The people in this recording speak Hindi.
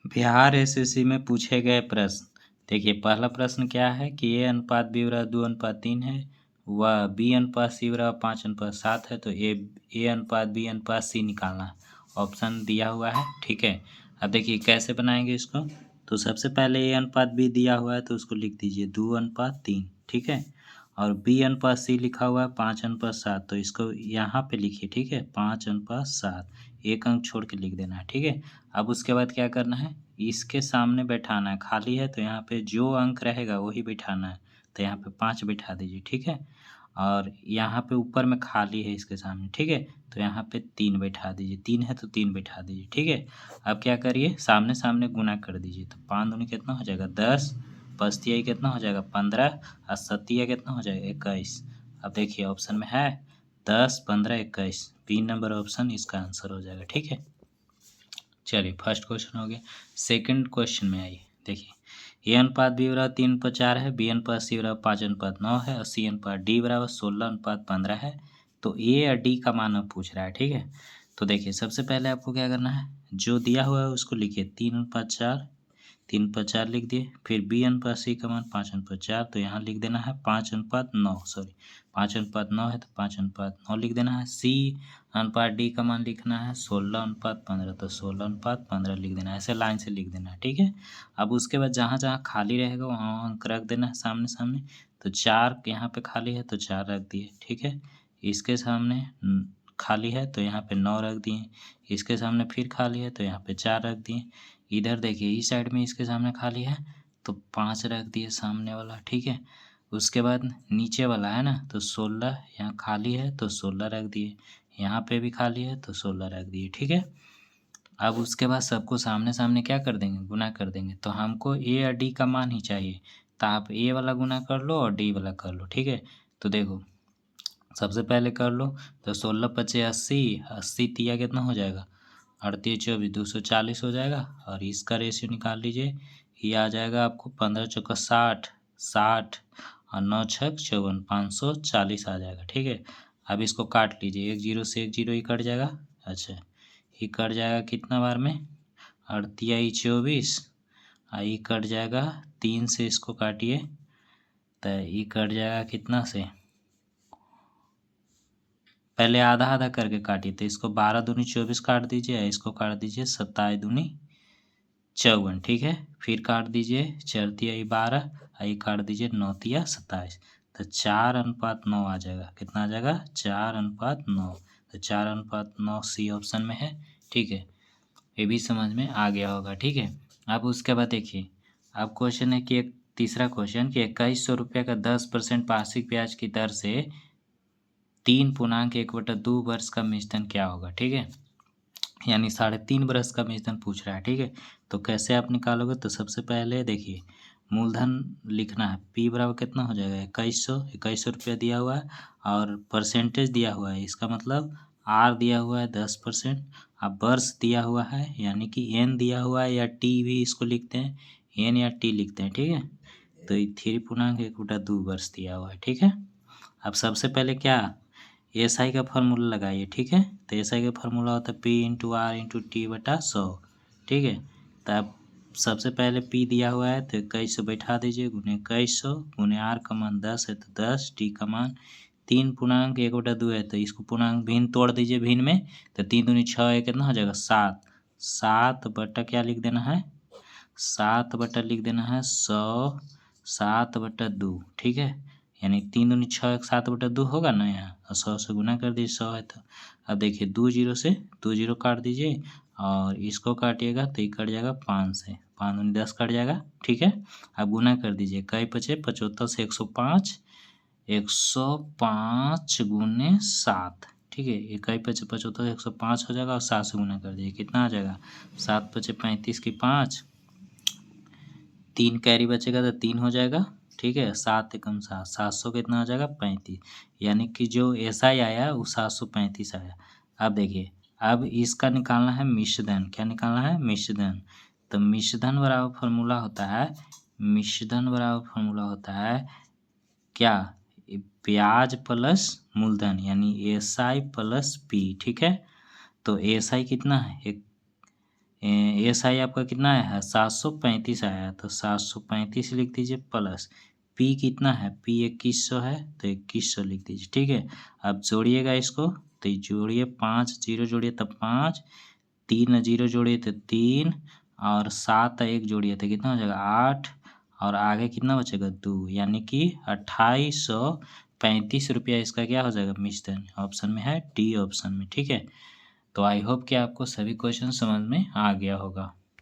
बिहार एसएससी में पूछे गए प्रश्न। देखिए पहला प्रश्न क्या है कि ए अनुपात बी बराबर 2:3 है, व बी अनुपात सी बराबर 5:7 है, तो ए अनुपात बी अनुपात सी निकालना है। ऑप्शन दिया हुआ है, ठीक है। अब देखिए कैसे बनाएंगे इसको। तो सबसे पहले ए अनुपात बी दिया हुआ है तो उसको लिख दीजिए 2:3, ठीक है। और बी अनुपात सी लिखा हुआ है 5:7, तो इसको यहाँ पे लिखिए, ठीक है, 5:7, एक अंक छोड़ के लिख देना है, ठीक है। अब उसके बाद क्या करना है, इसके सामने बैठाना है, खाली है तो यहाँ पे जो अंक रहेगा वही बिठाना है, तो यहाँ पे 5 बिठा दीजिए, ठीक है। और यहाँ पे ऊपर में खाली है इसके सामने, ठीक है, तो यहाँ पे 3 बैठा दीजिए, 3 है तो 3 बैठा दीजिए, ठीक है। अब क्या करिए, सामने सामने गुना कर दीजिए, तो 5 दूनी कितना हो जाएगा 10, पचतिया कितना हो जाएगा 15, और सत्तिया कितना हो जाएगा 21। अब देखिए ऑप्शन में है 10, 15, 21, 3 नंबर ऑप्शन इसका आंसर हो जाएगा, ठीक है। चलिए फर्स्ट क्वेश्चन हो गया। सेकंड क्वेश्चन में आइए, देखिए ए अनुपात बी बराबर 3:4 है, बी अनुपात सी बराबर 5:9 है, और सी अनुपात डी बराबर 16:15 है। तो ए और डी का मान अब पूछ रहा है, ठीक है। तो देखिए सबसे पहले आपको क्या करना है, जो दिया हुआ है उसको लिखिए 3:4, 3/4 लिख दिए। फिर बी अनुपात सी का मान 5:4, तो यहाँ लिख देना है 5:9, सॉरी 5:9 है तो 5:9 लिख देना है। सी अनुपात डी का मान लिखना है 16:15, तो 16:15 लिख देना है, ऐसे लाइन से लिख देना है, ठीक है। अब उसके बाद जहाँ जहाँ खाली रहेगा वहाँ अंक रख देना है सामने सामने। तो 4 यहाँ पे खाली है तो 4 रख दिए, ठीक है। इसके सामने खाली है तो यहाँ पे 9 रख दिए, इसके सामने फिर खाली है तो यहाँ पे 4 रख दिए। इधर देखिए इस साइड में इसके सामने खाली है तो 5 रख दिए सामने वाला, ठीक है। उसके बाद नीचे वाला है ना, तो 16 यहाँ खाली है तो 16 रख दिए, यहाँ पे भी खाली है तो 16 रख दिए, ठीक है। अब उसके बाद सबको सामने सामने क्या कर देंगे, गुना कर देंगे। तो हमको ए और डी का मान ही चाहिए, तो आप ए वाला गुना कर लो और डी वाला कर लो, ठीक है। तो देखो सबसे पहले कर लो, तो 16×5 = 80, 80 तिया कितना हो जाएगा 38×24 240 हो जाएगा। और इसका रेशियो निकाल लीजिए, ये आ जाएगा आपको 15×4 60, 60 और 9×6 54, 540 आ जाएगा, ठीक है। अब इसको काट लीजिए, एक जीरो से एक जीरो ही कट जाएगा। अच्छा ये कट जाएगा कितना बार में, 38×24, ये कट जाएगा 3 से, इसको काटिए तो ये कट जाएगा कितना से, पहले आधा आधा करके काटिए, तो इसको 12 दूनी 24 काट दीजिए, इसको काट दीजिए 27 दूनी 54, ठीक है। फिर काट दीजिए 4×3 = 12, ये काट दीजिए 9×3 = 27, तो 4:9 आ जाएगा, कितना आ जाएगा 4:9, तो 4:9 सी ऑप्शन में है, ठीक है। ये भी समझ में आ गया होगा, ठीक है। अब उसके बाद देखिए अब क्वेश्चन है कि एक तीसरा क्वेश्चन कि 2100 का 10% वार्षिक ब्याज की दर से 3.1/2 वर्ष का मेचधन क्या होगा, ठीक है। यानी 3.5 वर्ष का मेचधन पूछ रहा है, ठीक है। तो कैसे आप निकालोगे, तो सबसे पहले देखिए मूलधन लिखना है, पी बराबर कितना हो जाएगा 2100 रुपया दिया हुआ है, और परसेंटेज दिया हुआ है, इसका मतलब आर दिया हुआ है 10%। अब वर्ष दिया हुआ है यानी कि एन दिया हुआ है, या टी भी इसको लिखते हैं, एन या टी लिखते हैं, ठीक है। तो 3.1/2 वर्ष दिया हुआ है, ठीक है। अब सबसे पहले क्या एसआई का फार्मूला लगाइए, ठीक है। तो एसआई का फार्मूला होता है P×R×T/100, ठीक है। तो अब सबसे पहले P दिया हुआ है तो 2100 बैठा दीजिए, गुने 2100, गुने R का मान 10 है तो 10, T का मान 3.1/2 है, तो इसको पूर्णांक भिन्न तोड़ दीजिए भिन्न में, तो 3 दूनी 6 है, कितना हो जाएगा 7, 7 बटा क्या लिख देना है, 7 बटा लिख देना है 100, 7/2, ठीक है। यानी 3 दूनी 6 7/2 होगा ना, यहाँ 100 से गुना कर दीजिए, 100 है तो। अब देखिए 2 जीरो से 2 जीरो काट दीजिए, और इसको काटिएगा तो ये कट जाएगा 5 से, 5 दूनी 10 कट जाएगा, ठीक है। अब गुना कर दीजिए, कई पचे 75 से 105, 105 गुने 7, ठीक है। इकाई पचे 75 105 हो जाएगा, और 7 से गुना कर दीजिए, कितना आ जाएगा 7 पचे 35 की 5, 3 कैरी बचेगा तो 3 हो जाएगा, ठीक है। 7 एकम 7, 700 कितना आ जाएगा 35, यानी कि जो एसआई आया वो 735 आया। अब देखिए अब इसका निकालना है मिश्रधन, क्या निकालना है मिश्रधन। तो मिश्रधन बराबर फार्मूला होता है, मिश्रधन बराबर फार्मूला होता है क्या, ब्याज प्लस मूलधन, यानी एसआई प्लस पी, ठीक है। तो एसआई कितना है, SI आपका कितना है 735 आया, तो 735 लिख दीजिए प्लस P कितना है, P 2100 है तो 2100 लिख दीजिए। ठीक है, अब जोड़िएगा इसको, तो ये जोड़िए 5 0 जोड़िए तो 5, 3 0 जोड़िए तो 3 और 7 1 जोड़िए तो कितना हो जाएगा 8 और आगे कितना बचेगा 2, यानी कि 2835 रुपया इसका क्या हो जाएगा मिश्रण। ऑप्शन में है डी ऑप्शन में। ठीक है, तो आई होप कि आपको सभी क्वेश्चन समझ में आ गया होगा।